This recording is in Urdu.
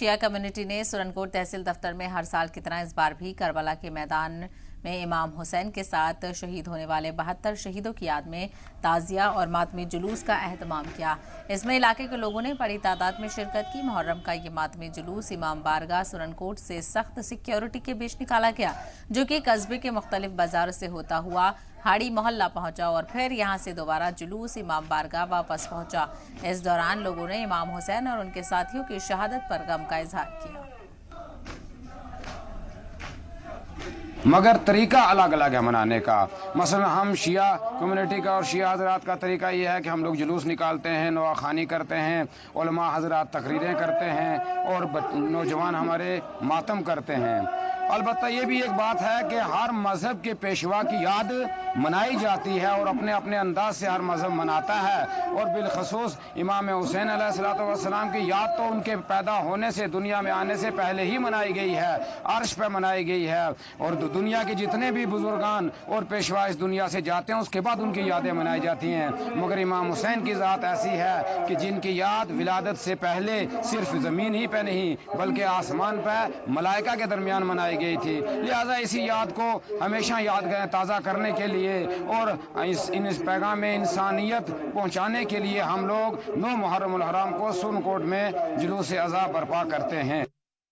شیعہ کمیونٹی نے سورنکوٹ تحصیل دفتر میں ہر سال کی طرح اس بار بھی کربلا کے میدان میں امام حسین کے ساتھ شہید ہونے والے 72 شہیدوں کی یاد میں تعزیہ اور ماتمی جلوس کا اہتمام کیا۔ اس میں علاقے کے لوگوں نے بڑی تعداد میں شرکت کی۔ محرم کا یہ ماتمی جلوس امام بارگاہ سورنکوٹ سے سخت سیکیورٹی کے بیچ نکالا گیا، جو کہ قصبے کے مختلف بازاروں سے ہوتا ہوا ہاڑی محلہ پہنچا اور پھر یہاں سے دوبارہ جلوس امام بارگاہ واپس پہنچا۔ اس دوران لوگوں نے امام حسین اور ان کے ساتھیوں کی شہادت پر غم کا اظہار کیا۔ مگر طریقہ الگ الگ ہے منانے کا۔ مثلا ہم شیعہ کمیونٹی کا اور شیعہ حضرات کا طریقہ یہ ہے کہ ہم لوگ جلوس نکالتے ہیں، نواخوانی کرتے ہیں، علماء حضرات تقریریں کرتے ہیں اور نوجوان ہمارے ماتم کرتے ہیں۔ البتہ یہ بھی ایک بات ہے کہ ہر مذہب کے پیشوا کی یاد منائی جاتی ہے اور اپنے اپنے انداز سے ہر مذہب مناتا ہے، اور بالخصوص امام حسین علیہ السلام کی یاد تو ان کے پیدا ہونے سے، دنیا میں آنے سے پہلے ہی منائی گئی ہے، عرش پہ منائی گئی ہے، اور دنیا کے جتنے بھی بزرگان اور پیشوا اس دنیا سے جاتے ہیں اس کے بعد ان کی یادیں منائی جاتی ہیں۔ مگر امام حسین کی ذات ایسی ہے کہ جن کی یاد ولادت سے پہلے صرف زمین ہی پہ نہیں بلکہ آسمان پہ ملائکہ کے درمیان منائی گئی تھی، لہذا اسی یاد کو ہمیشہ یاد تازہ کرنے کے لیے اور اس پیغام میں انسانیت پہنچانے کے لیے ہم لوگ 9 محرم الحرام کو سورنکوٹ میں جلوس عزا برپا کرتے ہیں۔